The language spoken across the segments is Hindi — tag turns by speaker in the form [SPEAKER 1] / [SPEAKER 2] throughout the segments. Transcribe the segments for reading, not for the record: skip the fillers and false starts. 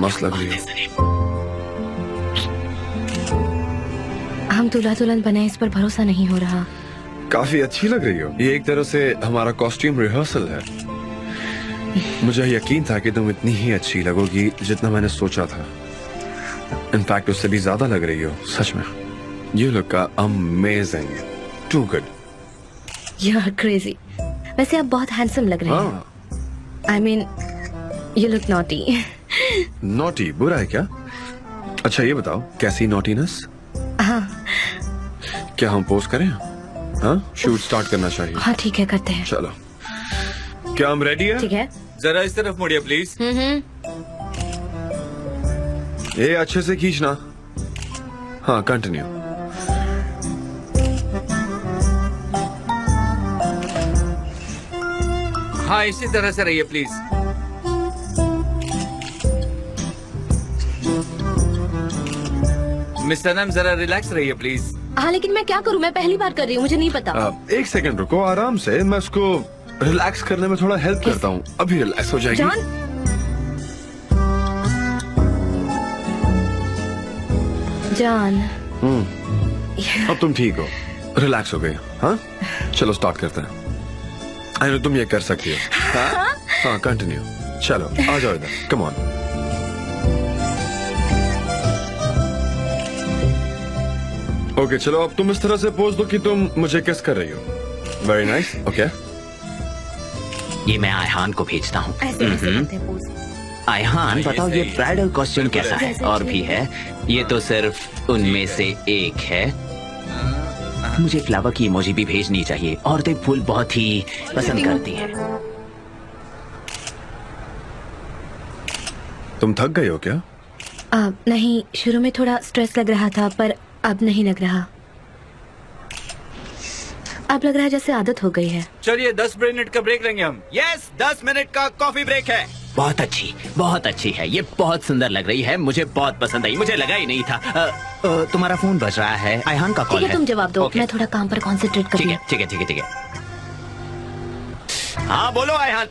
[SPEAKER 1] मस्त लग रही हो।
[SPEAKER 2] हम दूल्हा दुल्हन बने, इस पर भरोसा नहीं हो रहा।
[SPEAKER 1] काफी अच्छी लग रही हो। ये एक तरह से हमारा कॉस्ट्यूम रिहर्सल है। मुझे यकीन था कि तुम इतनी ही अच्छी लगोगी जितना मैंने सोचा था। इनफैक्ट उससे भी ज्यादा लग रही हो, सच में। You look amazing. Too good.
[SPEAKER 2] You are crazy. वैसे आप बहुत हैंडसम लग रहे हैं। I mean, you look naughty.
[SPEAKER 1] Naughty बुरा है क्या? अच्छा ये बताओ, कैसी नॉटीनेस?
[SPEAKER 2] हाँ।
[SPEAKER 1] क्या हम पोस्ट करें? हाँ, शूट स्टार्ट करना चाहिए।
[SPEAKER 2] हाँ ठीक है, करते हैं।
[SPEAKER 1] चलो, क्या हम रेडी है?
[SPEAKER 2] ठीक है।
[SPEAKER 3] जरा इस तरफ मुड़िए प्लीज।
[SPEAKER 1] ये अच्छे से खींचना। हाँ, कंटिन्यू।
[SPEAKER 3] हाँ, इसी तरह से रहिए प्लीज। मिस्टर नम, जरा रिलैक्स रहिए प्लीज।
[SPEAKER 2] हाँ लेकिन मैं क्या करूँ, मैं पहली बार कर रही हूँ, मुझे नहीं पता।
[SPEAKER 1] एक सेकंड रुको, आराम से। मैं उसको रिलैक्स करने में थोड़ा हेल्प करता हूँ। अभी रिलैक्स हो जाएगी।
[SPEAKER 2] जान, जान।
[SPEAKER 1] अब तुम ठीक हो, रिलैक्स हो गए। हाँ, चलो स्टार्ट करते हैं। आई नो तुम ये कर सकती हो। हाँ, कंटिन्यू। चलो आ जाओ इधर, कम ऑन। ओके चलो, अब तुम इस तरह से पोज दो कि तुम मुझे किस कर रही हो। Very nice. ओके,
[SPEAKER 4] ये मैं आयहान को भेजता हूँ।
[SPEAKER 2] ऐसे कैसे करते हैं पोज?
[SPEAKER 4] आयहान बताओ, ये ब्राइडल कॉस्ट्यूम कैसा है? और भी है, ये तो सिर्फ उनमें से एक है। मुझे फ्लावर की इमोजी भी भेजनी चाहिए। औरतें फूल बहुत ही पसंद करती हैं।
[SPEAKER 1] तुम थक गए हो क्या?
[SPEAKER 2] नहीं, शुरू में थोड़ा स्ट्रेस लग रहा था, पर अब नहीं लग रहा। अब लग रहा है जैसे आदत हो गई है।
[SPEAKER 3] चलिए 10 मिनट का ब्रेक लेंगे हम। यस, 10 मिनट का कॉफी ब्रेक है।
[SPEAKER 4] बहुत अच्छी है। ये बहुत सुंदर लग रही है, मुझे बहुत पसंद आई। मुझे लगा ही नहीं था। तुम्हारा फोन बज रहा है, आयहान का कॉल
[SPEAKER 2] ठीक है, तुम जवाब दो।
[SPEAKER 4] Okay.
[SPEAKER 2] मैं थोड़ा काम पर कॉन्सेंट्रेट कर रही हूँ।
[SPEAKER 4] ठीक है। हाँ बोलो आयहान।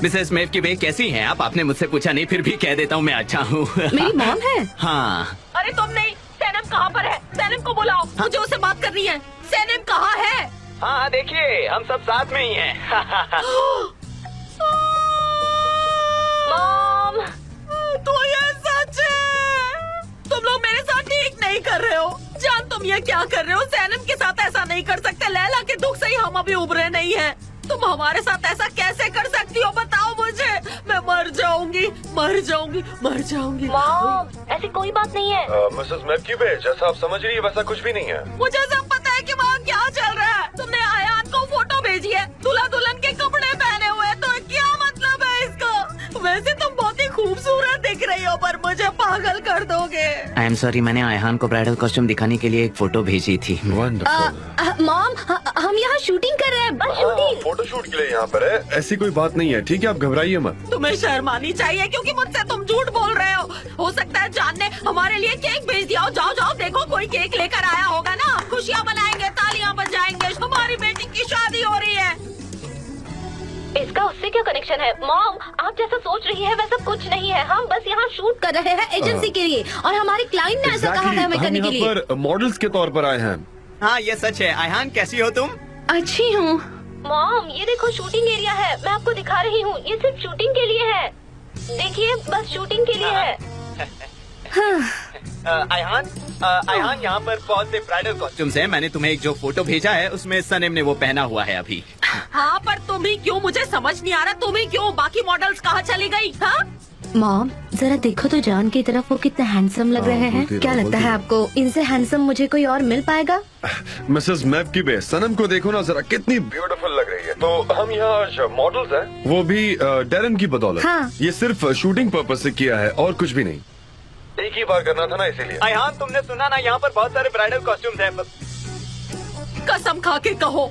[SPEAKER 4] मिसेस मेव की बे, कैसी हैं आप? आपने मुझसे पूछा नहीं, फिर भी कह देता हूँ मैं अच्छा हूँ।
[SPEAKER 2] मेरी मॉम है।
[SPEAKER 4] हाँ।
[SPEAKER 5] अरे तुम नहीं, सैनम कहाँ पर है? सैनम को बुलाओ, मुझे उससे बात करनी है। सैनम कहाँ है?
[SPEAKER 4] हाँ देखिए, हम सब साथ में ही हैं।
[SPEAKER 5] मॉम, तो ये सच है? तुम लोग मेरे साथ ठीक नहीं कर रहे हो। जान, तुम ये क्या कर रहे हो? सैनम के साथ ऐसा नहीं कर सकते। लैला के दुख से ही हम अभी उभरे नहीं हैं। तुम हमारे साथ ऐसा कैसे कर सकती हो? बताओ मुझे। मैं मर जाऊंगी। मॉम, ऐसी कोई बात नहीं है।
[SPEAKER 1] मिसेस मेव, जैसा आप समझ रही है वैसा कुछ भी नहीं है।
[SPEAKER 5] मुझे सब पता है कि वहाँ क्या चल रहा है। तुमने आयान को फोटो भेजी है, दूल्हा दुल्हन के कपड़े पहने हुए, तो क्या मतलब है इसका? वैसे तुम बहुत ही खूबसूरत दिख रही हो, पर मुझे पागल कर दोगे।
[SPEAKER 4] आई एम सॉरी, मैंने आयहान को ब्राइडल कॉस्ट्यूम दिखाने के लिए एक फोटो भेजी थी।
[SPEAKER 1] वंडरफुल।
[SPEAKER 2] मॉम, हम यहाँ शूटिंग कर रहे हैं। बस शूटिंग।
[SPEAKER 1] फोटोशूट के लिए यहाँ पर है। ऐसी कोई बात नहीं है, ठीक है? आप घबराइए मत।
[SPEAKER 5] तुम्हें शर्म आनी चाहिए, क्योंकि मुझसे तुम झूठ बोल रहे हो सकता है जान ने हमारे लिए केक भेज दिया हो। जाओ देखो, कोई केक लेकर आया होगा ना। खुशियाँ मनाएंगे, तालियां बजाएंगे। हमारी बेटी की शादी हो रही है। इसका उससे क्या कनेक्शन है? मॉम, आप जैसा सोच रही है वैसा कुछ नहीं है। हम बस यहाँ शूट
[SPEAKER 2] कर रहे हैं एजेंसी के लिए, और हमारे क्लाइंट ने ऐसा कहा है हमें करने के लिए।
[SPEAKER 1] हम यहाँ पर मॉडल्स के तौर पर आए हैं।
[SPEAKER 3] हाँ ये सच है। आयहान कैसी हो तुम?
[SPEAKER 2] अच्छी हूँ।
[SPEAKER 5] मॉम, ये देखो शूटिंग एरिया है। मैं आपको दिखा रही हूँ, ये सिर्फ शूटिंग के लिए है। देखिए, बस शूटिंग के लिए है।
[SPEAKER 3] आयहान यहाँ पर बहुत से ब्राइडल कॉस्ट्यूम्स हैं। मैंने तुम्हें एक जो फोटो भेजा है उसमें सनेम ने वो पहना हुआ है अभी।
[SPEAKER 5] हाँ, पर तुम ही क्यों? मुझे समझ नहीं आ रहा, तुम ही क्यों? बाकी मॉडल्स कहाँ चली गई? हाँ,
[SPEAKER 2] मॉम जरा देखो तो जान की तरफ, वो कितने हैंडसम लग रहे हैं। क्या लगता है आपको इनसे हैंडसम मुझे कोई और मिल पाएगा?
[SPEAKER 1] मिसेस मेव की बे, सनम को देखो ना जरा, कितनी ब्यूटीफुल लग रही है। तो हम यहाँ आज मॉडल्स हैं, वो भी डेरन की बदौलत।
[SPEAKER 2] हाँ।
[SPEAKER 1] ये सिर्फ शूटिंग पर्पज से किया है और कुछ भी नहीं। एक ही बार करना था ना, इसीलिए।
[SPEAKER 3] आयहान, तुमने सुना ना, यहाँ पर बहुत सारे ब्राइडल कॉस्ट्यूम्स हैं।
[SPEAKER 5] कसम खा के कहो,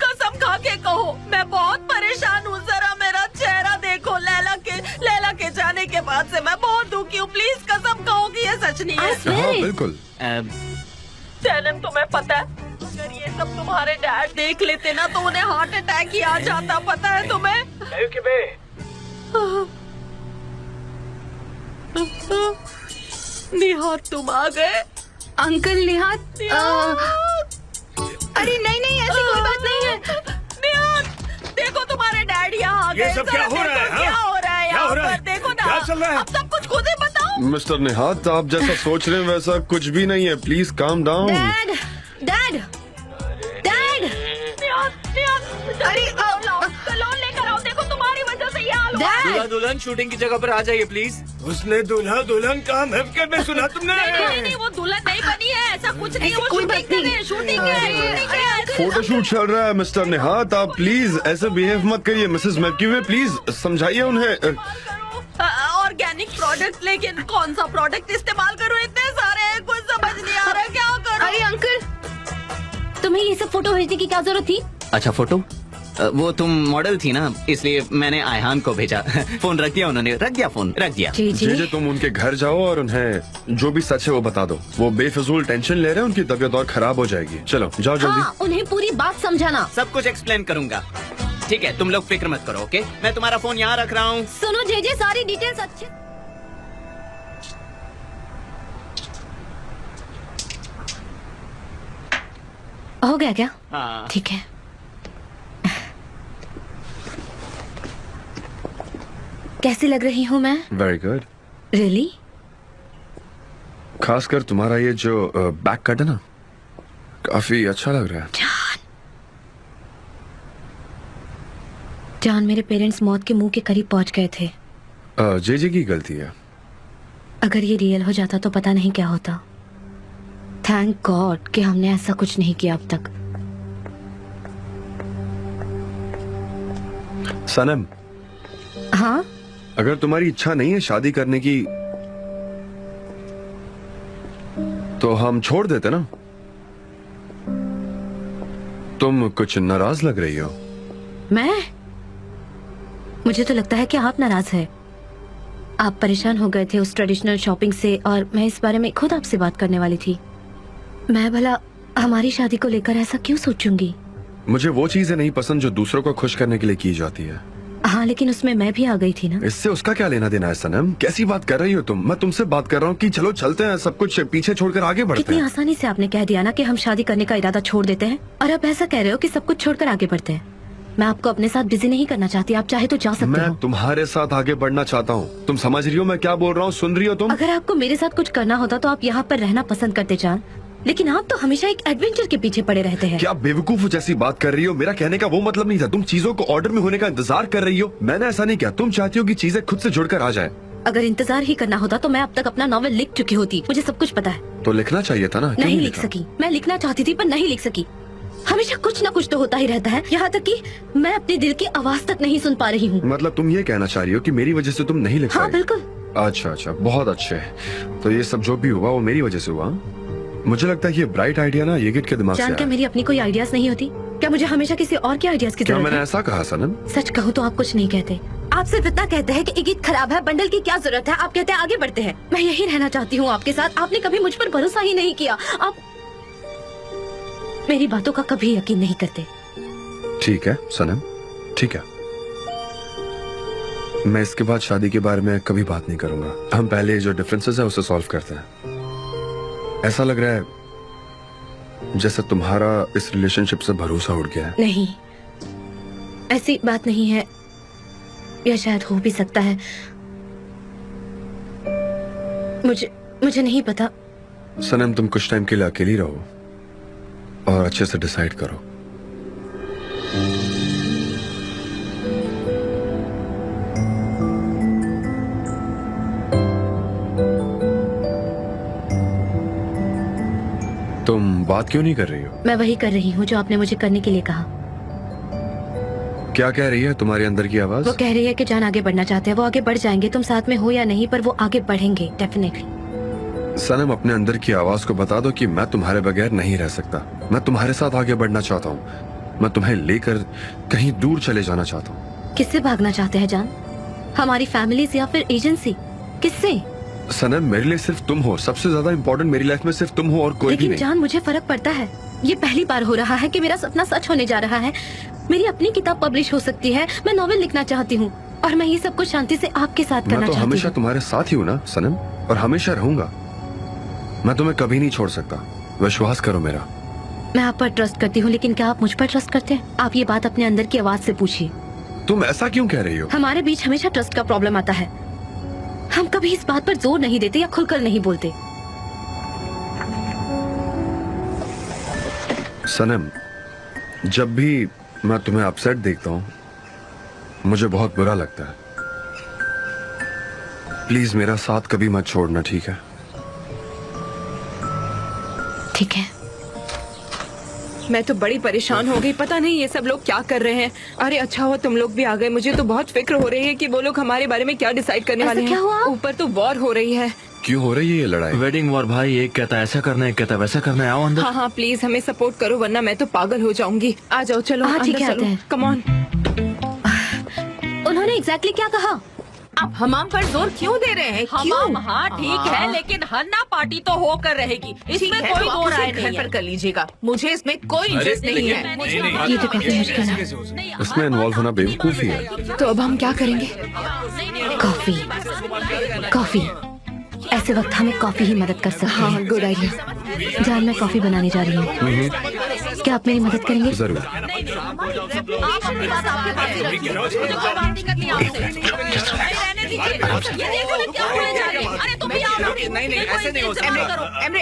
[SPEAKER 5] कसम खा के कहो, मैं बहुत परेशान हूँ। जरा मेरा चेहरा देखो। लैला के जाने के बाद से मैं बहुत दुखी हूँ। प्लीज कसम कहो कि ये सच नहीं है।
[SPEAKER 1] हाँ बिल्कुल।
[SPEAKER 5] सैनम, तुम्हें पता है, अगर ये सब तुम्हारे डैड देख लेते ना तो उन्हें हार्ट अटैक ही आ जाता। पता है तुम्हें? निहात तुम आ गए।
[SPEAKER 2] अंकल निहात अरे नहीं नहीं ऐसी कोई बात नहीं है।
[SPEAKER 5] निहात देखो तुम्हारे डैडी यहाँ आ गए।
[SPEAKER 6] ये सब क्या हो रहा है, हाँ?
[SPEAKER 5] क्या हो रहा है
[SPEAKER 6] क्या हो
[SPEAKER 5] यहाँ
[SPEAKER 6] रहा है?
[SPEAKER 5] पर? देखो ना,
[SPEAKER 6] क्या चल रहा है?
[SPEAKER 5] अब सब कुछ खुद ही बताओ।
[SPEAKER 1] मिस्टर निहात, आप जैसा सोच रहे हैं वैसा कुछ भी नहीं है। Please calm down.
[SPEAKER 2] Dad dad dad
[SPEAKER 5] अरे लोन लेकर आओ। देखो तुम्हारी वजह से ये हाल हुआ।
[SPEAKER 2] डैड
[SPEAKER 3] दुल्हन शूटिंग की जगह पर आ जाइए प्लीज।
[SPEAKER 6] उसने दूल्हा दुल्हन का महफिल में सुना तुमने?
[SPEAKER 5] नहीं, वो दुल्हन नहीं बनी है, ऐसा कुछ नहीं।
[SPEAKER 2] ऐसी
[SPEAKER 5] वो
[SPEAKER 2] कोई
[SPEAKER 5] शूटिंग
[SPEAKER 2] बात
[SPEAKER 5] कर
[SPEAKER 2] नहीं।
[SPEAKER 5] रहे हैं, शूटिंग है।
[SPEAKER 1] फोटोशूट चल रहा है मिस्टर निहात, आप प्लीज ऐसे बिहेव मत करिए। मिसेस मैक्यूवे प्लीज समझाइए उन्हें।
[SPEAKER 5] ऑर्गेनिक प्रोडक्ट, लेकिन कौन सा प्रोडक्ट इस्तेमाल करूँ? इतने सारे हैं, कुछ समझ नहीं आ रहा, क्या करूँ?
[SPEAKER 2] अरे अंकल तुम्हें ये सब फोटो भेजने की क्या जरूरत थी?
[SPEAKER 3] अच्छा फोटो, वो तुम मॉडल थी ना, इसलिए मैंने आयहान को भेजा। फोन रख दिया उन्होंने, रख दिया फोन, रख दिया।
[SPEAKER 2] जी जी
[SPEAKER 1] जे तुम उनके घर जाओ और उन्हें जो भी सच है वो बता दो। वो बेफिजूल टेंशन ले रहे हैं, उनकी तबीयत और खराब हो जाएगी। चलो जाओ जल्दी।
[SPEAKER 2] हाँ उन्हें पूरी बात समझाना।
[SPEAKER 3] सब कुछ एक्सप्लेन करूंगा। ठीक है, तुम लोग फिक्र मत करो, ओके? मैं तुम्हारा फोन यहाँ रख रहा हूँ।
[SPEAKER 2] सुनो जे सारी डिटेल्स अच्छे हो गया क्या?
[SPEAKER 3] हाँ।
[SPEAKER 2] ठीक है। कैसी लग रही हूँ मैं?
[SPEAKER 1] Very good.
[SPEAKER 2] रियली?
[SPEAKER 1] खासकर तुम्हारा ये जो बैक कट है ना, काफी अच्छा लग रहा है।
[SPEAKER 2] जान मेरे पेरेंट्स मौत के मुंह के करीब पहुंच गए थे।
[SPEAKER 1] जे की गलती है।
[SPEAKER 2] अगर ये रियल हो जाता तो पता नहीं क्या होता। थैंक गॉड कि हमने ऐसा कुछ नहीं किया अब तक।
[SPEAKER 1] सनम,
[SPEAKER 2] हाँ
[SPEAKER 1] अगर तुम्हारी इच्छा नहीं है शादी करने की तो हम छोड़ देते ना। तुम कुछ नाराज लग रही हो।
[SPEAKER 2] मैं? मुझे तो लगता है कि आप नाराज है। आप परेशान हो गए थे उस ट्रेडिशनल शॉपिंग से और मैं इस बारे में खुद आपसे बात करने वाली थी। मैं भला हमारी शादी को लेकर ऐसा क्यों सोचूंगी?
[SPEAKER 1] मुझे वो चीजें नहीं पसंद जो दूसरों को खुश करने के लिए की जाती है।
[SPEAKER 2] हाँ लेकिन उसमें मैं भी आ गई थी ना।
[SPEAKER 1] इससे उसका क्या लेना देना है सनम? कैसी बात कर रही हो तुम? मैं तुमसे बात कर रहा हूँ कि चलो चलते हैं, सब कुछ पीछे छोड़कर आगे बढ़ते
[SPEAKER 2] कितनी
[SPEAKER 1] हैं।
[SPEAKER 2] आसानी से आपने कह दिया ना कि हम शादी करने का इरादा छोड़ देते हैं, और आप ऐसा कह रहे हो कि सब कुछ छोड़कर आगे बढ़ते हैं। मैं आपको अपने साथ बिजी नहीं करना चाहती, आप चाहे तो जा सकते
[SPEAKER 1] मैं
[SPEAKER 2] हो।
[SPEAKER 1] तुम्हारे साथ आगे बढ़ना चाहता हूँ। तुम समझ रही हो मैं क्या बोल रहा हूँ? सुन रही हो तुम?
[SPEAKER 2] अगर आपको मेरे साथ कुछ करना होता तो आप यहाँ पर रहना पसंद करते जान, लेकिन आप तो हमेशा एक एडवेंचर के पीछे पड़े रहते हैं।
[SPEAKER 1] क्या बेवकूफ जैसी बात कर रही हो? मेरा कहने का वो मतलब नहीं था। तुम चीजों को ऑर्डर में होने का इंतजार कर रही हो। मैंने ऐसा नहीं किया। तुम चाहती हो कि चीजें खुद से जुड़कर आ जाए।
[SPEAKER 2] अगर इंतजार ही करना होता तो मैं अब तक अपना नॉवेल लिख चुकी होती। मुझे सब कुछ पता है।
[SPEAKER 1] तो लिखना चाहिए था ना। क्यों
[SPEAKER 2] नहीं लिख
[SPEAKER 1] लिखा?
[SPEAKER 2] सकी। मैं लिखना चाहती थी पर नहीं लिख सकी। हमेशा कुछ न कुछ तो होता ही रहता है, यहाँ तक कि मैं अपने दिल की आवाज तक नहीं सुन पा रही हूँ।
[SPEAKER 1] मतलब तुम ये कहना चाह रही हो कि मेरी वजह से तुम नहीं लिख
[SPEAKER 2] हाँ
[SPEAKER 1] पाई?
[SPEAKER 2] बिल्कुल।
[SPEAKER 1] अच्छा अच्छा, बहुत अच्छे। तो ये सब जो भी हुआ वो मेरी वजह से हुआ। मुझे लगता है ये ब्राइट आइडिया ना ये के दिमाग से
[SPEAKER 2] जान क्या
[SPEAKER 1] आया।
[SPEAKER 2] मेरी अपनी कोई आइडियाज नहीं होती? क्या मुझे हमेशा किसी और के आइडियाज की
[SPEAKER 1] क्या
[SPEAKER 2] जरूरत
[SPEAKER 1] मैंने
[SPEAKER 2] है?
[SPEAKER 1] ऐसा कहा सनम?
[SPEAKER 2] सच कहूँ तो आप कुछ नहीं कहते। आप सिर्फ इतना कहते हैं कि ये गीत खराब है, बंडल की क्या जरूरत है। आप कहते हैं आगे बढ़ते हैं। मैं यही रहना चाहती हूँ आपके साथ। आपने कभी मुझ पर भरोसा ही नहीं किया। आप मेरी बातों का कभी यकीन नहीं करते।
[SPEAKER 1] ठीक है सनम, ठीक है। मैं इसके बाद शादी के बारे में कभी बात नहीं करूंगा। हम पहले जो डिफरेंसेस है उसे सॉल्व करते हैं। ऐसा लग रहा है जैसे तुम्हारा इस रिलेशनशिप से भरोसा उड़ गया है।
[SPEAKER 2] नहीं, ऐसी बात नहीं है, या शायद हो भी सकता है। मुझे नहीं पता।
[SPEAKER 1] सनम तुम कुछ टाइम के लिए अकेली रहो और अच्छे से डिसाइड करो। तुम बात क्यों नहीं कर रही हो?
[SPEAKER 2] मैं वही कर रही हूँ जो आपने मुझे करने के लिए कहा।
[SPEAKER 1] क्या कह रही है तुम्हारी अंदर की आवाज?
[SPEAKER 2] वो कह रही है कि जान आगे बढ़ना चाहते हैं। वो आगे बढ़ जाएंगे, तुम साथ में हो या नहीं, पर वो आगे बढ़ेंगे डेफिनेटली।
[SPEAKER 1] सनम अपने अंदर की आवाज को बता दो कि मैं तुम्हारे बगैर नहीं रह सकता। मैं तुम्हारे साथ आगे बढ़ना चाहता हूँ। मैं तुम्हें लेकर कहीं दूर चले जाना चाहता हूँ।
[SPEAKER 2] किससे भागना चाहते हैं जान? हमारी फैमिली से या फिर एजेंसी? किससे?
[SPEAKER 1] सनम मेरे लिए सिर्फ तुम हो। सबसे ज्यादा इम्पोर्टेंट मेरी लाइफ में सिर्फ तुम हो और कोई भी
[SPEAKER 2] लेकिन
[SPEAKER 1] नहीं।
[SPEAKER 2] जान मुझे फर्क पड़ता है। ये पहली बार हो रहा है कि मेरा सपना सच होने जा रहा है। मेरी अपनी किताब पब्लिश हो सकती है। मैं नॉवेल लिखना चाहती हूँ। और मैं ये सब कुछ शांति से आपके साथ
[SPEAKER 1] मैं
[SPEAKER 2] करना
[SPEAKER 1] तो
[SPEAKER 2] चाहती
[SPEAKER 1] हमेशा
[SPEAKER 2] हूँ।
[SPEAKER 1] तुम्हारे साथ ही हूँ ना सनम, और हमेशा रहूंगा। मैं तुम्हें कभी नहीं छोड़ सकता, विश्वास करो मेरा।
[SPEAKER 2] मैं आप पर ट्रस्ट करती हूँ, लेकिन क्या आप मुझ पर ट्रस्ट करते हैं? आप ये बात अपने अंदर की आवाज से पूछिए।
[SPEAKER 1] तुम ऐसा क्यों कह रही हो?
[SPEAKER 2] हमारे बीच हमेशा ट्रस्ट का प्रॉब्लम आता है। हम कभी इस बात पर जोर नहीं देते या खुलकर नहीं बोलते।
[SPEAKER 1] सनम, जब भी मैं तुम्हें अपसेट देखता हूँ मुझे बहुत बुरा लगता है। प्लीज मेरा साथ कभी मत छोड़ना, ठीक है?
[SPEAKER 2] ठीक है।
[SPEAKER 7] मैं तो बड़ी परेशान हो गई, पता नहीं ये सब लोग क्या कर रहे हैं। अरे अच्छा हुआ तुम लोग भी आ गए, मुझे तो बहुत फिक्र हो रही है कि वो लोग हमारे बारे में क्या डिसाइड करने
[SPEAKER 2] ऐसा
[SPEAKER 7] वाले
[SPEAKER 2] क्या हुआ?
[SPEAKER 7] हैं। ऊपर तो वॉर हो रही है।
[SPEAKER 1] क्यों हो रही है ये लड़ाई?
[SPEAKER 8] वेडिंग वॉर भाई, एक कहता है ऐसा करना है, एक कहता है वैसा करना है। आओ अंदर।
[SPEAKER 7] हाँ हाँ प्लीज हमें सपोर्ट करो, वरना मैं तो पागल हो जाऊंगी। आ जाओ, चलो
[SPEAKER 2] हाँ, ठीक
[SPEAKER 7] अंदर
[SPEAKER 2] है,
[SPEAKER 7] चलो।
[SPEAKER 2] आते हैं।
[SPEAKER 7] Come on.
[SPEAKER 2] उन्होंने एग्जैक्टली क्या कहा?
[SPEAKER 5] आप हमाम पर जोर क्यों दे रहे हैं? हमाम हाँ ठीक है,
[SPEAKER 7] हाँ।
[SPEAKER 5] लेकिन हन्ना पार्टी तो होकर रहेगी, इसमें कोई दो राय नहीं है। कर लीजिएगा, मुझे इसमें कोई इंटरेस्ट नहीं है।
[SPEAKER 2] ये तो काफी मुश्किल है।
[SPEAKER 1] इसमें इन्वॉल्व होना बेवकूफी है।
[SPEAKER 7] तो अब हम क्या करेंगे?
[SPEAKER 2] Coffee, coffee. ऐसे वक्त हमें कॉफी ही मदद कर सकती
[SPEAKER 7] हाँ
[SPEAKER 2] है।
[SPEAKER 7] Good idea.
[SPEAKER 2] जान, मैं कॉफी बनाने जा रही हूँ। क्या आप मेरी मदद करेंगे?
[SPEAKER 1] जरूर।
[SPEAKER 5] आप अपनी बात आपके पास ही रखिए, मुझे कोई बात नहीं करनी आपसे। रहने दीजिए, ये देखो ना क्या बोले जा रहे हैं। अरे तुम भी आओ।
[SPEAKER 3] नहीं, ऐसे नहीं हो सकता।
[SPEAKER 5] एमरे,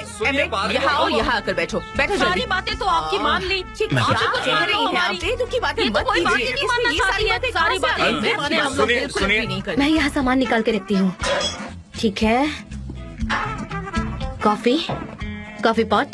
[SPEAKER 5] यहाँ आओ, यहाँ आकर बैठो, बैठो। सारी बातें तो आपकी मान ली, आपसे कुछ कह रही है। आप बेतुकी की बातें मत कीजिए। कोई बात नहीं मानना चाहती है, सारी बातें हम लोग बिल्कुल भी नहीं करते।
[SPEAKER 2] मैं यहाँ सामान निकाल के रखती हूँ। ठीक है। Coffee, coffee pot.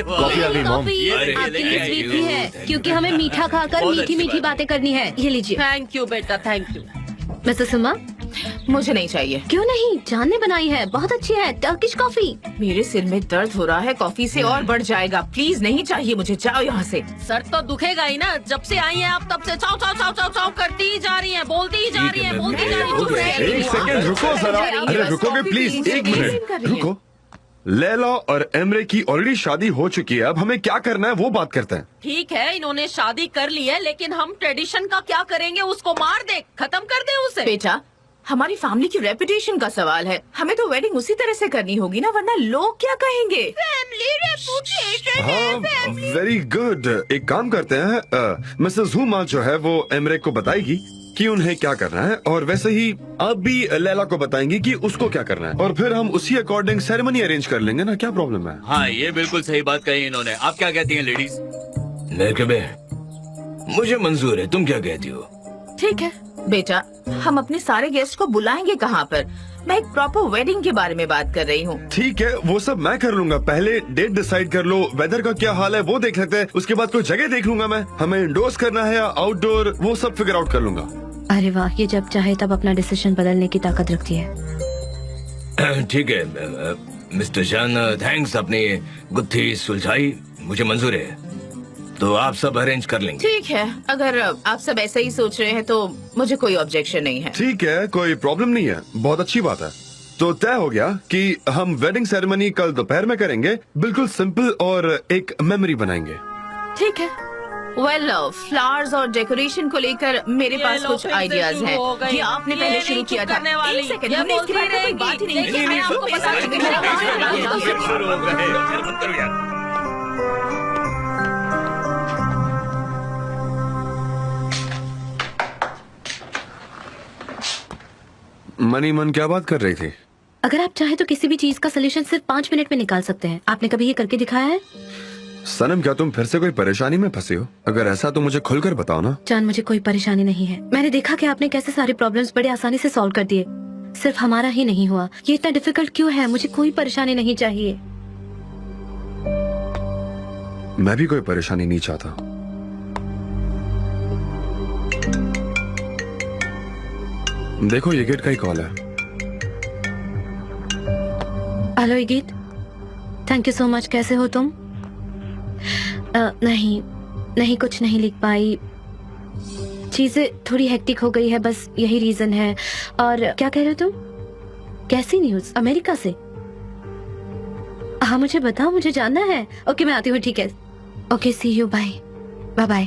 [SPEAKER 8] कॉफी आ गई मॉम।
[SPEAKER 2] कॉफी आपके लिए स्वीट भी है, क्योंकि हमें मीठा खाकर मीठी मीठी बातें करनी है। ये लीजिए।
[SPEAKER 5] थैंक यू बेटा, थैंक यू।
[SPEAKER 2] मिसेस सुमा,
[SPEAKER 5] मुझे नहीं चाहिए।
[SPEAKER 2] क्यों नहीं? जान ने बनाई है, बहुत अच्छी है, टर्किश कॉफी।
[SPEAKER 5] मेरे सिर में दर्द हो रहा है, कॉफी से और बढ़ जाएगा। प्लीज नहीं चाहिए मुझे, जाओ यहाँ से। सर तो दुखेगा ही ना, जब से आई हैं आप तब से चाव चाव चाव चाव चाव करती ही जा रही हैं, बोलती ही जा रही हैं, बोलती जा रही हैं। चुप रहिए।
[SPEAKER 1] एक सेकंड रुको जरा। अरे रुकोगे प्लीज? एक मिनट रुको। लैला और एमरे की ऑलरेडी शादी हो चुकी है, अब हमें क्या करना है वो बात करते हैं।
[SPEAKER 5] ठीक है, इन्होंने शादी कर ली है, लेकिन हम ट्रेडिशन का क्या करेंगे? उसको मार दे, खत्म कर दे उसे। बेटा, हमारी फैमिली की रेपुटेशन का सवाल है, हमें तो वेडिंग उसी तरह से करनी होगी ना, वरना लोग क्या कहेंगे? Family reputation.
[SPEAKER 1] हाँ, वेरी गुड। एक काम करते हैं, मिसेस हुमा जो है वो एमरे को बताएगी कि उन्हें क्या करना है, और वैसे ही आप भी लैला को बताएंगी कि उसको क्या करना है, और फिर हम उसी अकॉर्डिंग सेरेमनी अरेंज कर लेंगे ना। क्या प्रॉब्लम है?
[SPEAKER 3] हाँ, ये बिल्कुल सही बात कही इन्होंने। आप क्या कहती हैं लेडीज?
[SPEAKER 6] नरकबे, मुझे मंजूर है, तुम क्या कहती हो?
[SPEAKER 5] ठीक है बेटा, हम अपने सारे गेस्ट को बुलाएंगे कहाँ पर? मैं एक प्रॉपर वेडिंग के बारे में बात कर रही हूँ।
[SPEAKER 1] ठीक है, वो सब मैं कर लूंगा। पहले डेट डिसाइड कर लो, वेदर का क्या हाल है वो देख लेते हैं, उसके बाद कोई जगह देख लूंगा मैं। हमें इंडोर्स करना है या आउटडोर, वो सब फिगर आउट कर लूंगा।
[SPEAKER 2] अरे वाह, ये जब चाहे तब अपना डिसीजन बदलने की ताकत रखती है।
[SPEAKER 6] ठीक है मिस्टर जान, थैंक्स, अपनी गुत्थी सुलझाई, मुझे मंजूर है। तो आप सब अरेंज कर लेंगे?
[SPEAKER 5] ठीक है, अगर आप सब ऐसा ही सोच रहे हैं तो मुझे कोई ऑब्जेक्शन नहीं है।
[SPEAKER 1] ठीक है, कोई प्रॉब्लम नहीं है, बहुत अच्छी बात है। तो तय हो गया कि हम वेडिंग सेरेमनी कल दोपहर में करेंगे, बिल्कुल सिंपल, और एक मेमोरी बनाएंगे।
[SPEAKER 5] ठीक है। वेल, फ्लावर्स और डेकोरेशन को लेकर मेरे पास कुछ आइडियाज हैं। ये आपने पहले शुरू किया था। एक सेकंड, हमने इसके बारे में कोई बात ही नहीं की। मैं आपको बता चुकी हूँ।
[SPEAKER 1] मनी मन क्या बात कर रही थी?
[SPEAKER 2] अगर आप चाहे तो किसी भी चीज का सोल्यूशन सिर्फ 5 मिनट में निकाल सकते हैं। आपने कभी ये करके दिखाया है?
[SPEAKER 1] सनम, क्या तुम फिर से कोई परेशानी में फंसे हो? अगर ऐसा तो मुझे खुलकर बताओ ना।
[SPEAKER 2] जान, मुझे कोई परेशानी नहीं है। मैंने देखा कि आपने कैसे सारे प्रॉब्लम्स बड़े आसानी से सॉल्व कर दिए। सिर्फ हमारा ही नहीं हुआ। ये इतना डिफिकल्ट क्यों है? मुझे कोई परेशानी नहीं चाहिए।
[SPEAKER 1] मैं भी कोई परेशानी नहीं चाहता। देखो ये गेट का ही कॉल है।
[SPEAKER 2] Hello Igit, thank you so much. कैसे हो तुम? नहीं कुछ नहीं लिख पाई, चीजें थोड़ी हेक्टिक हो गई है, बस यही रीजन है। और क्या कह रहे हो तुम? कैसी न्यूज? अमेरिका से? हाँ मुझे बताओ, मुझे जानना है। ओके मैं आती हूँ, ठीक है। Okay see you, bye bye bye.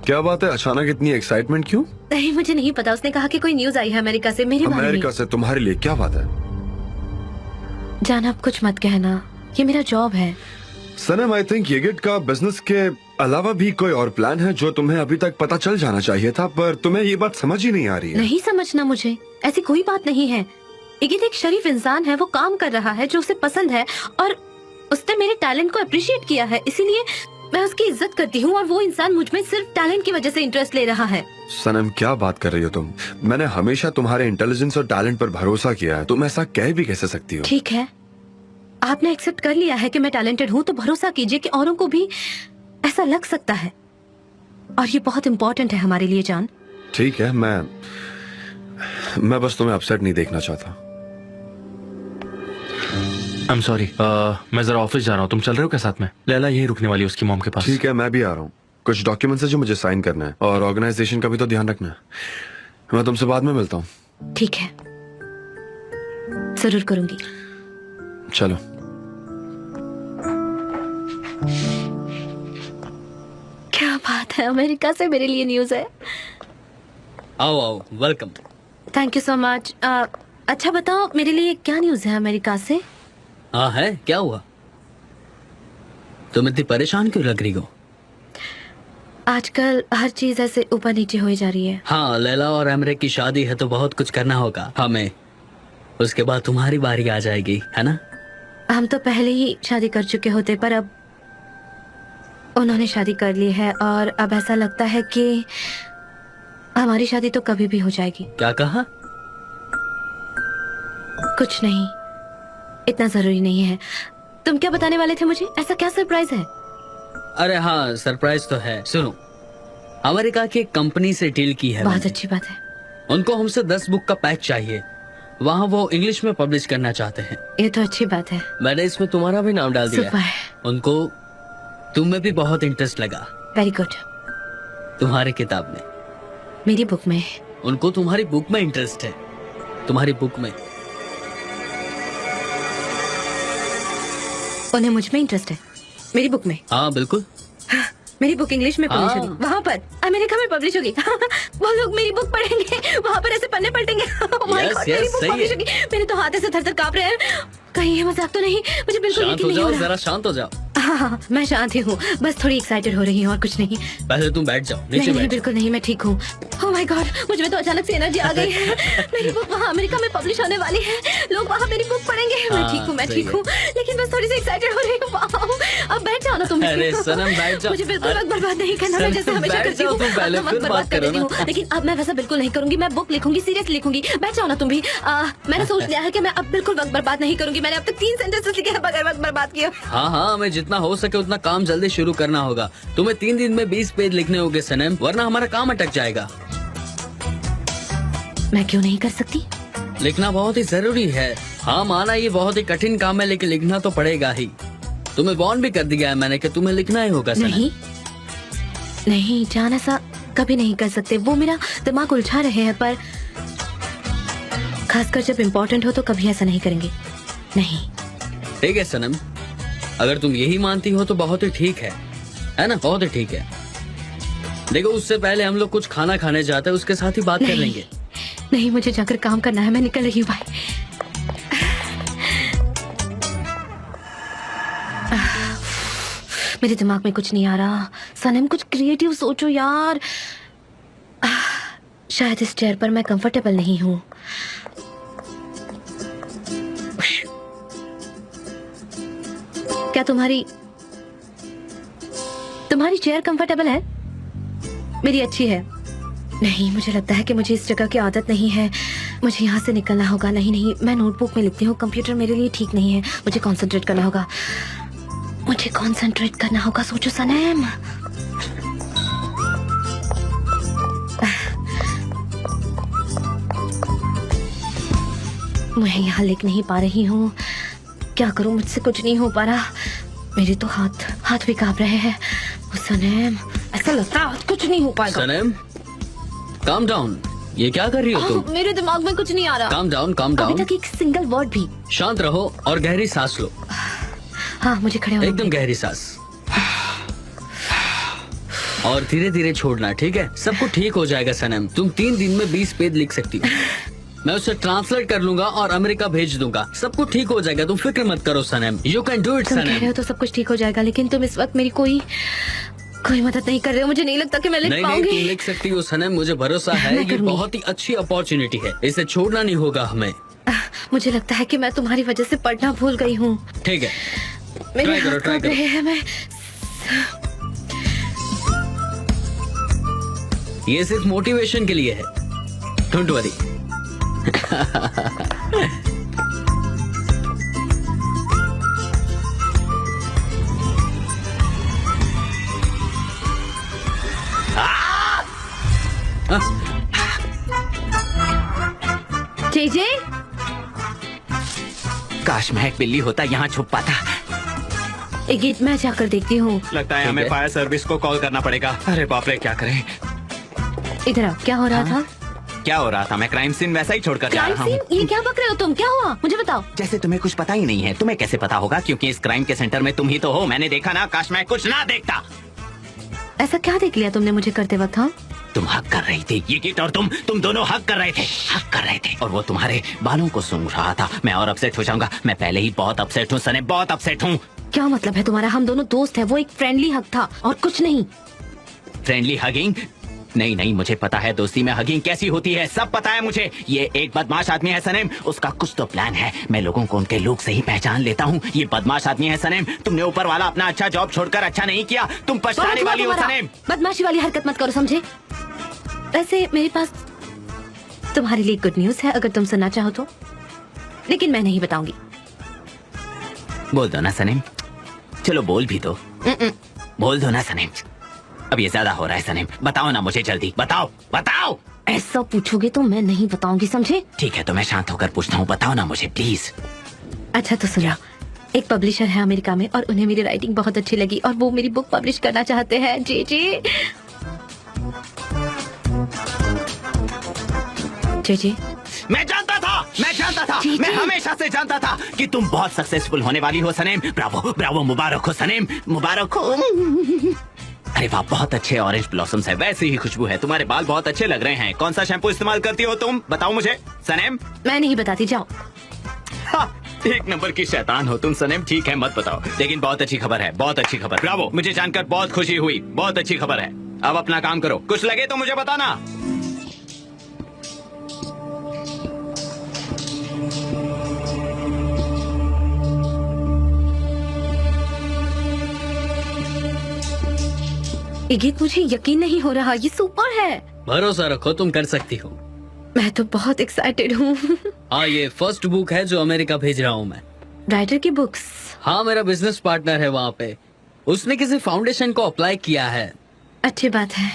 [SPEAKER 1] क्या बात है, अचानक इतनी एक्साइटमेंट क्यों?
[SPEAKER 2] नहीं मुझे नहीं पता, उसने कहा कि कोई न्यूज आई है अमेरिका से मेरे बारे में।
[SPEAKER 1] अमेरिका से? तुम्हारे लिए क्या बात है?
[SPEAKER 2] जान आप कुछ मत कहना, ये मेरा जॉब है।
[SPEAKER 1] सनम आई थिंक येगेट का बिजनेस के अलावा भी कोई और प्लान है जो तुम्हें अभी तक पता चल जाना चाहिए था, पर तुम्हें ये बात समझ ही नहीं आ रही है।
[SPEAKER 2] नहीं समझना मुझे, ऐसी कोई बात नहीं है। इगित एक शरीफ इंसान है, वो काम कर रहा है जो उसे पसंद है और उसने मेरे टैलेंट को अप्रिशिएट किया है, इसीलिए मैं उसकी इज्जत करती हूँ। और वो इंसान मुझ में सिर्फ टैलेंट की वजह से इंटरेस्ट ले रहा है।
[SPEAKER 1] सनम क्या बात कर रही हो तुम? मैंने हमेशा तुम्हारे इंटेलिजेंस और टैलेंट पर भरोसा किया है, तुम ऐसा कह भी कैसे सकती हो?
[SPEAKER 2] ठीक है, आपने एक्सेप्ट कर लिया है कि मैं टैलेंटेड हूँ, तो भरोसा कीजिए कि औरों को भी ऐसा लग सकता है, और ये बहुत इम्पोर्टेंट है हमारे लिए जान।
[SPEAKER 1] ठीक है, मैं बस तुम्हें अपसेट नहीं देखना चाहता।
[SPEAKER 8] आई एम सॉरी, मैं जरा ऑफिस जा रहा हूँ, तुम चल रहे हो क्या साथ में? लैला यही रुकने वाली है उसकी मॉम के पास।
[SPEAKER 1] ठीक है, मैं भी आ रहा हूँ। कुछ डॉक्यूमेंट्स है जो मुझे साइन करना है, और ऑर्गेनाइजेशन का भी तो ध्यान रखना है। मैं तुमसे बाद में मिलता हूँ।
[SPEAKER 2] ठीक है, जरूर करूंगी।
[SPEAKER 1] चलो।
[SPEAKER 2] क्या बात है, अमेरिका से मेरे लिए न्यूज है।
[SPEAKER 3] आओ आओ, welcome.
[SPEAKER 2] Thank you so much. अच्छा बताओ, मेरे लिए क्या न्यूज है अमेरिका से?
[SPEAKER 3] हाँ है, क्या हुआ? तुम इतनी परेशान क्यों लग रही हो?
[SPEAKER 2] आजकल हर चीज ऐसे ऊपर नीचे हो जा रही है।
[SPEAKER 3] हाँ, लैला और एमरे की शादी है तो बहुत कुछ करना होगा हमें। उसके बाद तुम्हारी बारी आ जाएगी, है ना?
[SPEAKER 2] हम तो पहले ही शादी कर चुके होते, पर अब उन्होंने शादी कर ली है और अब ऐसा लगता है कि हमारी शादी तो कभी भी हो जाएगी।
[SPEAKER 3] क्या कहा?
[SPEAKER 2] कुछ नहीं, इतना जरूरी नहीं है। तुम क्या बताने वाले थे मुझे? ऐसा क्या सरप्राइज है?
[SPEAKER 3] अरे हाँ, सरप्राइज तो है। सुनो, अमेरिका की एक कंपनी से डील की है
[SPEAKER 2] बहुत
[SPEAKER 3] मैंने।
[SPEAKER 2] अच्छी बात है।
[SPEAKER 3] उनको हमसे 10 बुक का पैक चाहिए, वहाँ वो इंग्लिश में पब्लिश करना चाहते हैं।
[SPEAKER 2] ये तो अच्छी बात है।
[SPEAKER 3] मैंने इसमें तुम्हारा भी नाम डाल दिया।
[SPEAKER 2] सुपर।
[SPEAKER 3] उनको तुम में भी बहुत इंटरेस्ट लगा।
[SPEAKER 2] Very good.
[SPEAKER 3] तुम्हारी किताब में,
[SPEAKER 2] मेरी बुक में?
[SPEAKER 3] उनको तुम्हारी बुक में इंटरेस्ट है। तुम्हारी बुक में।
[SPEAKER 2] उन्हें मुझ में इंटरेस्ट है? मेरी बुक में?
[SPEAKER 3] हाँ बिल्कुल।
[SPEAKER 2] मेरी बुक इंग्लिश में पब्लिश
[SPEAKER 3] हाँ।
[SPEAKER 2] होगी, वहाँ पर अमेरिका में पब्लिश होगी। वो लोग मेरी बुक पढ़ेंगे, वहाँ पर ऐसे पन्ने पलटेंगे। Oh my
[SPEAKER 3] Yes,
[SPEAKER 2] God,
[SPEAKER 3] yes,
[SPEAKER 2] मेरी बुक
[SPEAKER 3] सही
[SPEAKER 2] पब्लिश
[SPEAKER 3] है।
[SPEAKER 2] होगी। मेरे तो हाथ ऐसे थर-थर कांप रहे हैं। कहीं ये मजाक तो नहीं? मुझे बिल्कुल
[SPEAKER 3] शांत
[SPEAKER 2] यकीन
[SPEAKER 3] हो
[SPEAKER 2] नहीं
[SPEAKER 3] जाओ,
[SPEAKER 2] हो रहा।
[SPEAKER 3] जरा शांत हो जाओ।
[SPEAKER 2] हाँ, मैं शांत ही हूँ, बस थोड़ी एक्साइटेड हो रही हूँ और कुछ नहीं।
[SPEAKER 3] पहले तुम बैठ जाओ, नीचे
[SPEAKER 2] नहीं
[SPEAKER 3] बैठ
[SPEAKER 2] बिल्कुल नहीं, मैं ठीक हूँ। ओह माय गॉड, मुझ में तो अचानक से एनर्जी आ गई है। मेरी बुक वहाँ अमेरिका में पब्लिश होने वाली है, लोग वहाँ मेरी बुक पढ़ेंगे। मैं
[SPEAKER 3] हाँ,
[SPEAKER 2] ठीक हूँ, मैं
[SPEAKER 3] सही
[SPEAKER 2] ठीक हूँ, लेकिन बस थोड़ी सी एक्साइटेड हो रही हूँ। वाओ, अब बैठ जाओ ना तुम।
[SPEAKER 3] अरे सनम, बैठ जाओ।
[SPEAKER 2] मुझे बिल्कुल वक्त बर्बाद नहीं करना, मैं
[SPEAKER 3] सनम,
[SPEAKER 2] जैसे हमेशा
[SPEAKER 3] बैठ
[SPEAKER 2] करती
[SPEAKER 3] जाओ
[SPEAKER 2] हूँ।
[SPEAKER 3] तुम पहले,
[SPEAKER 2] अपना
[SPEAKER 3] फिर
[SPEAKER 2] वक्त
[SPEAKER 3] बात
[SPEAKER 2] बर्बाद कर
[SPEAKER 3] करो
[SPEAKER 2] देती
[SPEAKER 3] ना।
[SPEAKER 2] हूँ, लेकिन अब मैं वैसा बिल्कुल नहीं करूंगी। मैं बुक लिखूंगी, सीरियस लिखूंगी। बैठ जाओ ना तुम भी। मैंने सोच लिया है कि मैं अब बिल्कुल वक्त बर्बाद नहीं करूंगी। मैंने अब तक 3 सेंटेंसेस लिखे हैं बगैर वक्त बर्बाद किए।
[SPEAKER 3] हाँ हाँ, हमें जितना हो सके उतना काम जल्दी शुरू करना होगा। तुम्हें 3 दिन में 20 पेज लिखने होंगे सनम, वरना हमारा काम अटक जाएगा।
[SPEAKER 2] मैं क्यों नहीं कर सकती?
[SPEAKER 3] लिखना बहुत ही जरूरी है। हाँ माना ये बहुत ही कठिन काम है, लेकिन लिखना तो पड़ेगा ही। तुम्हें वार्न भी कर दिया है मैंने कि तुम्हें लिखना ही होगा सनम।
[SPEAKER 2] नहीं नहीं जान, ऐसा कभी नहीं कर सकते। वो मेरा दिमाग उलझा रहे हैं, पर खासकर जब इम्पोर्टेंट हो तो कभी ऐसा नहीं करेंगे। नहीं।
[SPEAKER 3] ठीक है सनम, अगर तुम यही मानती हो तो बहुत ही ठीक है ना? बहुत ही ठीक है। देखो, उससे पहले हम लोग कुछ खाना खाने जाते हैं, उसके साथ ही बात कर
[SPEAKER 2] नहीं।
[SPEAKER 3] लेंगे।
[SPEAKER 2] नहीं, मुझे जाकर काम करना है। मैं निकल रही हूँ, बाय। मेरे दिमाग में कुछ नहीं आ रहा। सनम, कुछ क्रिएटिव सोचो यार। शायद इस चेयर पर मैं कंफर्टेबल नहीं हूँ। क्या तुम्हारी चेयर कंफर्टेबल है? मेरी अच्छी है। नहीं, मुझे लगता है कि मुझे इस जगह की आदत नहीं है। मुझे यहाँ से निकलना होगा। नहीं, मैं नोटबुक में लिखती हूँ। कंप्यूटर मेरे लिए ठीक नहीं है, मुझे कंसंट्रेट करना होगा। मुझे कंसंट्रेट करना होगा, सोचो सनम। मैं यहाँ लिख नहीं पा रही हूँ, क्या करूँ, मुझसे कुछ नहीं हो पा रहा। मेरे तो हाथ भी कांप रहे हैं। सनम, ऐसा लगता है कुछ नहीं हो पाएगा।
[SPEAKER 3] सनम, काम डाउन। ये क्या कर रही हो तुम?
[SPEAKER 2] मेरे दिमाग में कुछ नहीं आ रहा।
[SPEAKER 3] काम डाउन, काम
[SPEAKER 2] अभी
[SPEAKER 3] डाउन।
[SPEAKER 2] तक एक सिंगल वर्ड भी।
[SPEAKER 3] शांत रहो और गहरी सांस लो।
[SPEAKER 2] हाँ, मुझे खड़े होना
[SPEAKER 3] एकदम गहरी सांस और धीरे धीरे छोड़ना, ठीक है? सब कुछ ठीक हो जाएगा सनम। तुम 3 दिन में 20 पेज लिख सकती हो। मैं उसे ट्रांसलेट कर लूंगा और अमेरिका भेज दूंगा। सब कुछ ठीक हो जाएगा, तुम फिक्र मत करो सनम। यू कैन डू इट
[SPEAKER 2] तुम कह रहे
[SPEAKER 3] सनम।
[SPEAKER 2] हो तो सब कुछ ठीक हो जाएगा, लेकिन तुम इस वक्त मेरी कोई मदद नहीं कर रहे हो। मुझे नहीं लगता कि मैं लिख
[SPEAKER 3] नहीं नहीं,
[SPEAKER 2] पाऊंगी।
[SPEAKER 3] तुम लिख सकती हो सनम, मुझे भरोसा है।
[SPEAKER 2] मैं
[SPEAKER 3] ये
[SPEAKER 2] करूंगी।
[SPEAKER 3] बहुत ही अच्छी अपॉर्चुनिटी है, इसे छोड़ना नहीं होगा हमें।
[SPEAKER 2] मुझे लगता है कि मैं तुम्हारी वजह से पढ़ना भूल गई हूँ।
[SPEAKER 3] ठीक है,
[SPEAKER 2] मेरे
[SPEAKER 3] Try करो,
[SPEAKER 2] हाथ
[SPEAKER 3] try
[SPEAKER 2] कांप
[SPEAKER 3] करो।
[SPEAKER 2] रहे हैं। मैं
[SPEAKER 3] ये सिर्फ मोटिवेशन के लिए है, डोंट वरी।
[SPEAKER 2] जेजे,
[SPEAKER 4] काश मैं एक बिल्ली होता, यहाँ छुप पाता।
[SPEAKER 2] एक गीत मैं जाकर देखती हूँ।
[SPEAKER 4] लगता है
[SPEAKER 3] ठीक
[SPEAKER 4] हमें
[SPEAKER 3] है।
[SPEAKER 4] फायर सर्विस को कॉल करना पड़ेगा। अरे बाप रे, क्या करें?
[SPEAKER 2] इधर आओ, क्या हो रहा था?
[SPEAKER 4] क्या हो रहा था? मैं क्राइम सीन वैसा ही छोड़कर जा
[SPEAKER 2] क्राइम
[SPEAKER 4] रहा हूँ।
[SPEAKER 2] सीन? ये क्या बक रहे हो तुम? क्या हुआ, मुझे बताओ।
[SPEAKER 4] जैसे तुम्हें कुछ पता ही नहीं है। तुम्हें कैसे पता होगा? क्योंकि इस क्राइम के सेंटर में तुम ही तो हो। मैंने देखा ना, काश मैं कुछ ना देखता।
[SPEAKER 2] ऐसा क्या देख लिया तुमने मुझे करते वक्त? हाँ,
[SPEAKER 4] तुम हक कर रही थी, ये गिट और तुम दोनों हक कर रहे थे, हक कर रहे थे। और वो तुम्हारे बालों को सूंघ रहा था। मैं और अपसेट हो जाऊंगा। मैं पहले ही बहुत अपसेट हूँ सने, बहुत अपसेट हूँ।
[SPEAKER 2] क्या मतलब है तुम्हारा? हम दोनों दोस्त हैं, वो एक फ्रेंडली हक था और कुछ नहीं।
[SPEAKER 4] Friendly hugging? नहीं नहीं, मुझे पता है दोस्ती में हगिंग कैसी होती है, सब पता है मुझे। ये एक बदमाश आदमी है सनेम, उसका कुछ तो प्लान है। मैं लोगों को उनके लुक से ही पहचान लेता हूँ। ये बदमाश आदमी है सनेम। तुमने ऊपर वाला अपना अच्छा जॉब छोड़कर अच्छा नहीं किया। तुम पछताने
[SPEAKER 2] बहुत हुआ
[SPEAKER 4] वाली हो
[SPEAKER 2] तुम्हारा।
[SPEAKER 4] सनेम।
[SPEAKER 2] बदमाशी वाली हरकत मत करो, समझे? वैसे मेरे पास तुम्हारे लिए गुड न्यूज है, अगर तुम सुनना चाहो तो, लेकिन मैं नहीं बताऊंगी।
[SPEAKER 4] बोल दो ना सनेम, चलो बोल भी दो। बोल दो ना सनेम। अब ये ज्यादा हो रहा है सनेम, बताओ ना मुझे, जल्दी बताओ, बताओ।
[SPEAKER 2] ऐसा पूछोगे तो मैं नहीं बताऊंगी, समझे?
[SPEAKER 4] ठीक है, तो मैं शांत होकर पूछता हूँ, बताओ ना मुझे प्लीज।
[SPEAKER 2] अच्छा तो सुनो, एक पब्लिशर है अमेरिका में और उन्हें मेरी राइटिंग बहुत अच्छी लगी और वो मेरी बुक पब्लिश करना चाहते हैं। जी जी जी जी।
[SPEAKER 4] मैं जानता था,
[SPEAKER 2] जी,
[SPEAKER 4] मैं
[SPEAKER 2] जी।
[SPEAKER 4] हमेशा से जानता था कि तुम बहुत सक्सेसफुल होने वाली हो सनेम। ब्रावो ब्रावो, मुबारक हो सनेम, मुबारक हो। अरे वाह, बहुत अच्छे ऑरेंज ब्लॉसम्स है, वैसे ही खुशबू है। तुम्हारे बाल बहुत अच्छे लग रहे हैं। कौन सा शैम्पू इस्तेमाल करती हो तुम, बताओ मुझे सनेम।
[SPEAKER 2] मैं नहीं बताती, जाओ।
[SPEAKER 4] एक नंबर की शैतान हो तुम सनेम। ठीक है, मत बताओ, लेकिन बहुत अच्छी खबर है, बहुत अच्छी खबर। ब्रावो, मुझे जानकर बहुत खुशी हुई, बहुत अच्छी खबर है। अब अपना काम करो, कुछ लगे तो मुझे बताना।
[SPEAKER 2] ये गीत मुझे यकीन नहीं हो रहा, ये सुपर है।
[SPEAKER 3] भरोसा रखो, तुम कर सकती हो।
[SPEAKER 2] मैं तो बहुत एक्साइटेड हूँ।
[SPEAKER 3] हाँ, ये फर्स्ट बुक है जो अमेरिका भेज रहा हूँ मैं।
[SPEAKER 2] राइटर की बुक्स?
[SPEAKER 3] हाँ, मेरा बिजनेस पार्टनर है वहाँ पे, उसने किसी फाउंडेशन को अप्लाई किया है।
[SPEAKER 2] अच्छी बात है।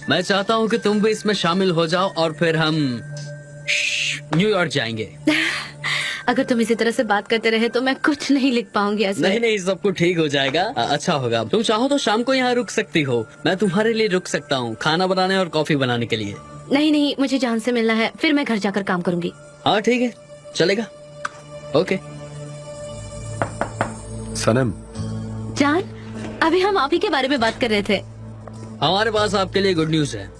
[SPEAKER 3] मैं चाहता हूँ कि तुम भी इसमें शामिल हो जाओ और फिर हम न्यूयॉर्क जाएंगे।
[SPEAKER 2] अगर तुम इसी तरह से बात करते रहे तो मैं कुछ नहीं लिख पाऊंगी ऐसे।
[SPEAKER 3] नहीं नहीं, सब कुछ ठीक हो जाएगा। अच्छा होगा। तुम चाहो तो शाम को यहाँ रुक सकती हो, मैं तुम्हारे लिए रुक सकता हूँ, खाना बनाने और कॉफी बनाने के लिए।
[SPEAKER 2] नहीं नहीं, मुझे जान से मिलना है, फिर मैं घर जाकर काम करूंगी।
[SPEAKER 3] हाँ ठीक है, चलेगा। ओके।
[SPEAKER 1] सनम,
[SPEAKER 2] जान, अभी हम आप ही के बारे में बात कर रहे थे।
[SPEAKER 3] हमारे पास आपके लिए गुड न्यूज है।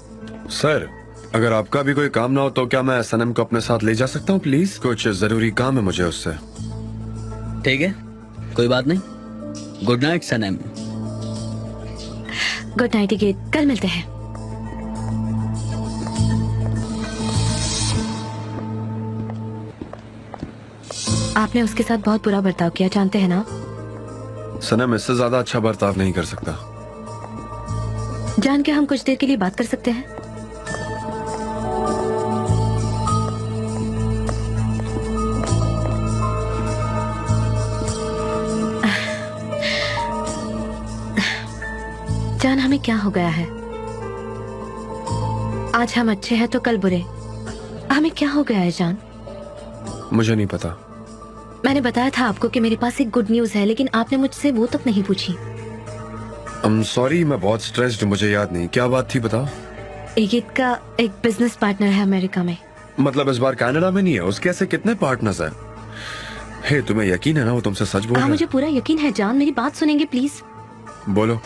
[SPEAKER 1] सर अगर आपका भी कोई काम ना हो तो क्या मैं सनम को अपने साथ ले जा सकता हूँ प्लीज? कुछ जरूरी काम है मुझे उससे।
[SPEAKER 3] ठीक है, कोई बात नहीं। गुड नाइट सनम।
[SPEAKER 2] गुड नाइट गीत, कल मिलते हैं। आपने उसके साथ बहुत बुरा बर्ताव किया, जानते हैं ना?
[SPEAKER 1] सनम, इससे ज्यादा अच्छा बर्ताव नहीं कर सकता।
[SPEAKER 2] जान के हम कुछ देर के लिए बात कर सकते हैं? जान हमें क्या हो गया है? आज हम अच्छे हैं तो कल बुरे। हमें क्या हो गया है जान?
[SPEAKER 1] मुझे नहीं पता।
[SPEAKER 2] मैंने बताया था आपको कि मेरे पास एक गुड न्यूज है, लेकिन आपने मुझसे वो तक नहीं पूछी।
[SPEAKER 1] सॉरी, मैं बहुत स्ट्रेस्ड, मुझे याद नहीं। क्या बात थी बताओ।
[SPEAKER 2] इगित का एक बिजनेस पार्टनर है अमेरिका में।
[SPEAKER 1] मतलब इस बार कनाडा में नहीं है? उसके ऐसे कितने पार्टनर्स हैं? हे, तुम्हें यकीन है ना वो तुमसे सच बोल रहा है?
[SPEAKER 2] मुझे पूरा यकीन है जान, मेरी बात सुनेंगे प्लीज।
[SPEAKER 1] बोलो।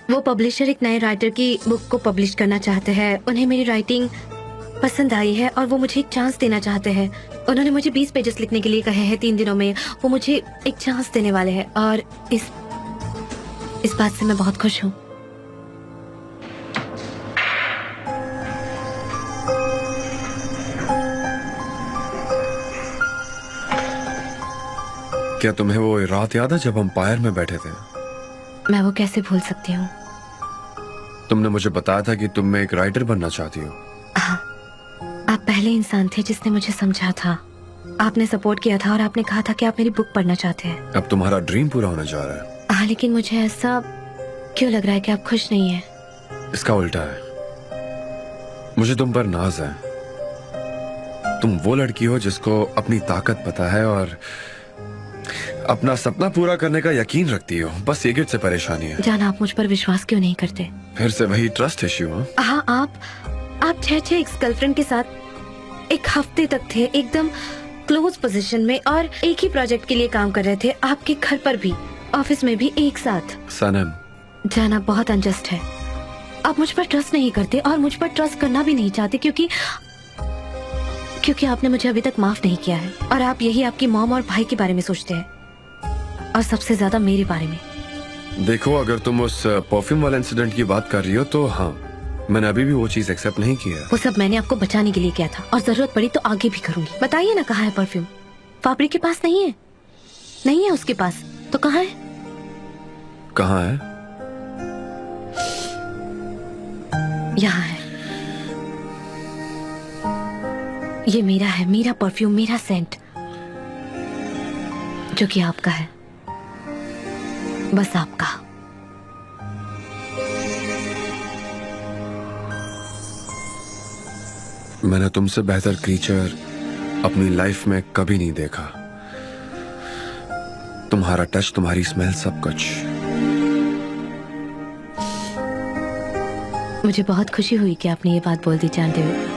[SPEAKER 2] वो पब्लिशर एक नए राइटर की बुक को पब्लिश करना चाहते हैं। उन्हें मेरी राइटिंग पसंद आई है और वो मुझे एक चांस देना चाहते हैं। उन्होंने मुझे 20 पेजेस लिखने के लिए कहे हैं 3 दिनों में। वो मुझे एक चांस देने वाले हैं और इस बात से मैं बहुत खुश हूँ।
[SPEAKER 1] क्या तुम्हें वो रात याद है जब हम पायर में बैठे थे?
[SPEAKER 2] मैं वो कैसे भूल सकती हूँ?
[SPEAKER 1] तुमने मुझे बताया था कि तुम एक राइटर बनना चाहती हो।
[SPEAKER 2] हाँ, आप पहले इंसान थे जिसने मुझे समझा था। आपने सपोर्ट किया था और आपने कहा था कि आप मेरी बुक पढ़ना चाहते हैं।
[SPEAKER 1] अब तुम्हारा ड्रीम पूरा होने जा रहा है।
[SPEAKER 2] हाँ, लेकिन मुझे ऐसा क्यों लग रहा है कि आप खुश नहीं हैं?
[SPEAKER 1] इसका उल्टा है। मुझे तुम पर नाज है। तुम वो लड़की हो जिसको अपनी ताकत पता है और अपना सपना पूरा करने का यकीन रखती हो। बस ईगित से परेशानी है।
[SPEAKER 2] जान, आप मुझ पर विश्वास क्यों नहीं करते?
[SPEAKER 1] फिर से वही ट्रस्ट इश्यू?
[SPEAKER 2] हाँ, आप 6 एक्स गर्लफ्रेंड के साथ एक हफ्ते तक थे, एकदम क्लोज पोजीशन में, और एक ही प्रोजेक्ट के लिए काम कर रहे थे। आपके घर पर भी, ऑफिस में भी एक साथ।
[SPEAKER 1] सनम,
[SPEAKER 2] जाना बहुत अनजस्ट है। आप मुझ पर ट्रस्ट नहीं करते और मुझ पर ट्रस्ट करना भी नहीं चाहते क्योंकि आपने मुझे अभी तक माफ नहीं किया है। और आप यही आपकी मॉम और भाई के बारे में सोचते हैं, और सबसे ज्यादा मेरे बारे में।
[SPEAKER 1] देखो, अगर तुम उस परफ्यूम वाले इंसिडेंट की बात कर रही हो तो हाँ, मैंने अभी भी वो चीज एक्सेप्ट नहीं की है।
[SPEAKER 2] वो सब मैंने आपको बचाने के लिए किया था और जरूरत पड़ी तो आगे भी करूंगी। बताइए ना, कहाँ है परफ्यूम? फाबरी के पास नहीं है? नहीं है उसके पास तो कहाँ है?
[SPEAKER 1] कहाँ है?
[SPEAKER 2] यहाँ है। ये मेरा है, मेरा परफ्यूम, मेरा सेंट, जो कि आपका है, बस आपका।
[SPEAKER 1] मैंने तुमसे बेहतर क्रीचर अपनी लाइफ में कभी नहीं देखा। तुम्हारा टच, तुम्हारी स्मेल, सब कुछ।
[SPEAKER 2] मुझे बहुत खुशी हुई कि आपने ये बात बोल दी जानते हुए।